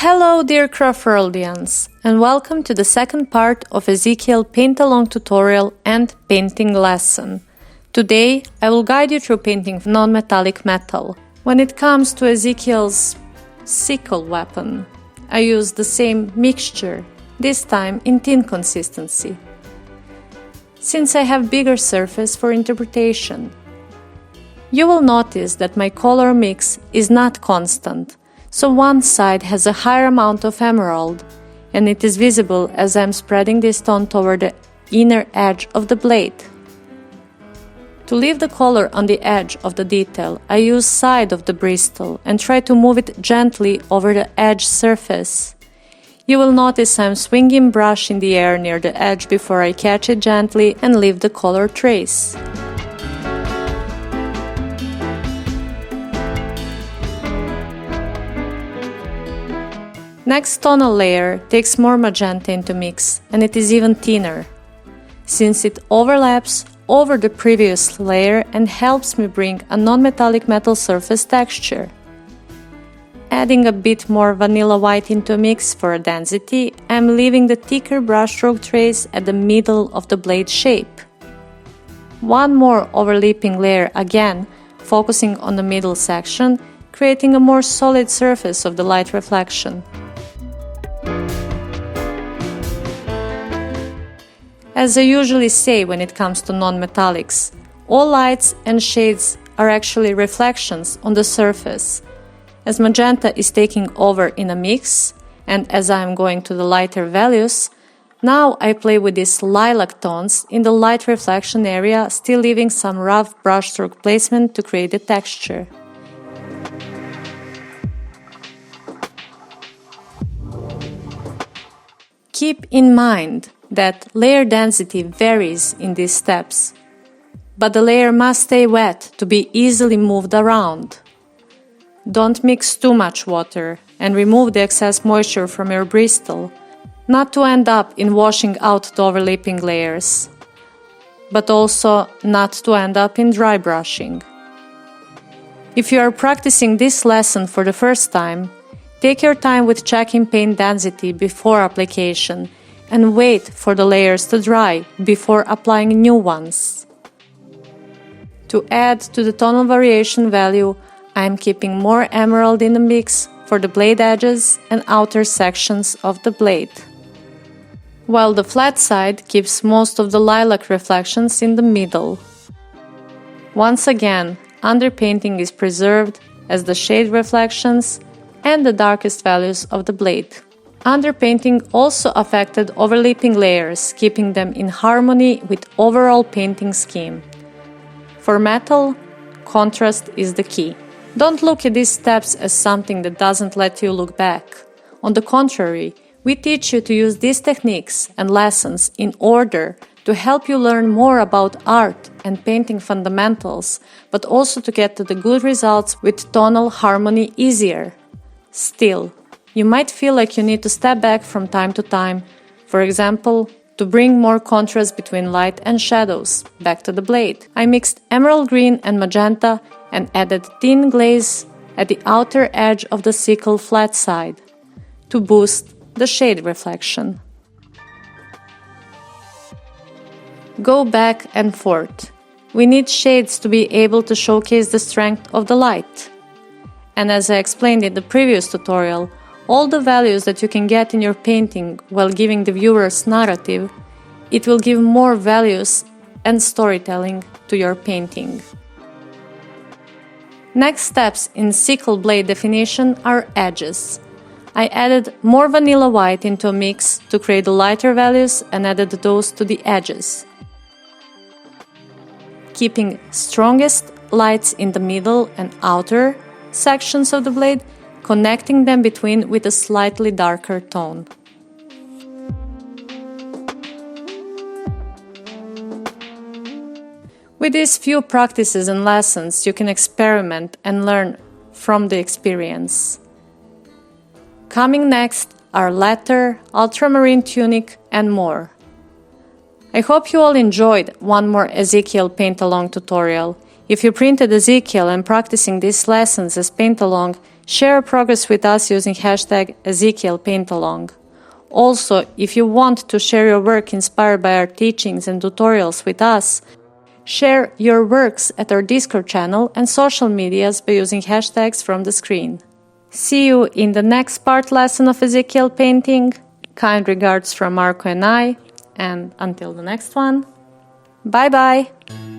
Hello dear Craftworldians, and welcome to the second part of Ezekiel paint-along tutorial and painting lesson. Today I will guide you through painting non-metallic metal. When it comes to Ezekiel's sickle weapon, I use the same mixture, this time in tin consistency, since I have bigger surface for interpretation. You will notice that my color mix is not constant, so one side has a higher amount of emerald, and it is visible as I am spreading this tone toward the inner edge of the blade. To leave the color on the edge of the detail, I use side of the bristle and try to move it gently over the edge surface. You will notice I am swinging brush in the air near the edge before I catch it gently and leave the color trace. Next tonal layer takes more magenta into mix, and it is even thinner, since it overlaps over the previous layer and helps me bring a non-metallic metal surface texture. Adding a bit more vanilla white into mix for a density, I am leaving the thicker brushstroke trace at the middle of the blade shape. One more overlapping layer again, focusing on the middle section, creating a more solid surface of the light reflection. As I usually say when it comes to non-metallics, all lights and shades are actually reflections on the surface. As magenta is taking over in a mix, and as I am going to the lighter values, now I play with these lilac tones in the light reflection area, still leaving some rough brushstroke placement to create the texture. Keep in mind that layer density varies in these steps, but the layer must stay wet to be easily moved around. Don't mix too much water and remove the excess moisture from your bristle, not to end up in washing out the overlapping layers, but also not to end up in dry brushing. If you are practicing this lesson for the first time, take your time with checking paint density before application and wait for the layers to dry before applying new ones. To add to the tonal variation value, I am keeping more emerald in the mix for the blade edges and outer sections of the blade, while the flat side keeps most of the lilac reflections in the middle. Once again, underpainting is preserved as the shade reflections and the darkest values of the blade. Underpainting also affected overlapping layers, keeping them in harmony with overall painting scheme. For metal, contrast is the key. Don't look at these steps as something that doesn't let you look back. On the contrary, we teach you to use these techniques and lessons in order to help you learn more about art and painting fundamentals, but also to get to the good results with tonal harmony easier. Still, you might feel like you need to step back from time to time, for example, to bring more contrast between light and shadows back to the blade. I mixed emerald green and magenta and added thin glaze at the outer edge of the sickle flat side to boost the shade reflection. Go back and forth. We need shades to be able to showcase the strength of the light. And as I explained in the previous tutorial, all the values that you can get in your painting while giving the viewers narrative, it will give more values and storytelling to your painting. Next steps in sickle blade definition are edges. I added more vanilla white into a mix to create the lighter values and added those to the edges, keeping strongest lights in the middle and outer sections of the blade, connecting them between with a slightly darker tone. With these few practices and lessons, you can experiment and learn from the experience. Coming next are leather, ultramarine tunic, and more. I hope you all enjoyed one more Ezekiel paint-along tutorial. If you printed Ezekiel and practicing these lessons as paint-along, share progress with us using hashtag EzekielPaintAlong. Also, if you want to share your work inspired by our teachings and tutorials with us, share your works at our Discord channel and social medias by using hashtags from the screen. See you in the next part lesson of Ezekiel painting. Kind regards from Marko and I, and until the next one, bye bye!